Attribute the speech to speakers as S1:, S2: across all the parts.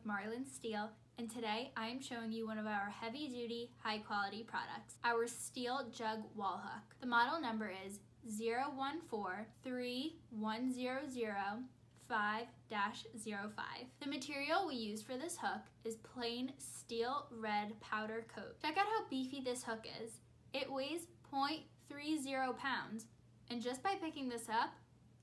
S1: with Marlin Steel, and today I am showing you one of our heavy-duty, high-quality products, our Steel Jug Wall Hook. The model number is 014-3100-5-05. The material we use for this hook is plain steel red powder coat. Check out how beefy this hook is. It weighs 0.30 pounds, and just by picking this up,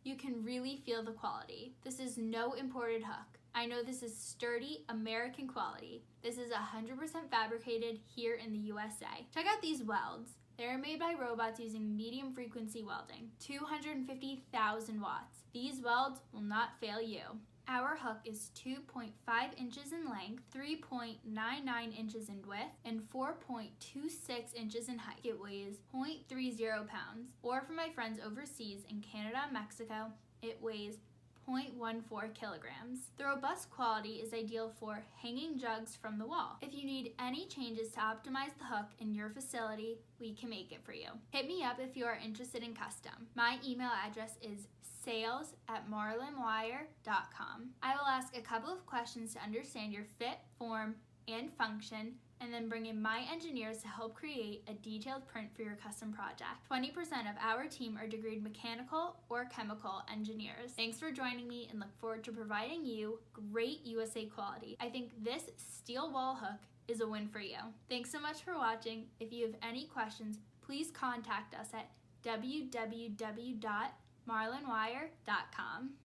S1: you can really feel the quality. This is no imported hook. I know this is sturdy American quality. This is 100% fabricated here in the USA. Check out these welds. They are made by robots using medium frequency welding, 250,000 watts. These welds will not fail you. Our hook is 2.5 inches in length, 3.99 inches in width, and 4.26 inches in height. It weighs 0.30 pounds. Or for my friends overseas in Canada and Mexico, it weighs 0.14 kilograms. The robust quality is ideal for hanging jugs from the wall. If you need any changes to optimize the hook in your facility, we can make it for you. Hit me up if you are interested in custom. My email address is sales@marlinwire.com. I will ask a couple of questions to understand your fit, form, and function, and then bring in my engineers to help create a detailed print for your custom project. 20% of our team are degreed mechanical or chemical engineers. Thanks for joining me and look forward to providing you great USA quality. I think this steel wall hook is a win for you. Thanks so much for watching. If you have any questions, please contact us at www.marlinwire.com.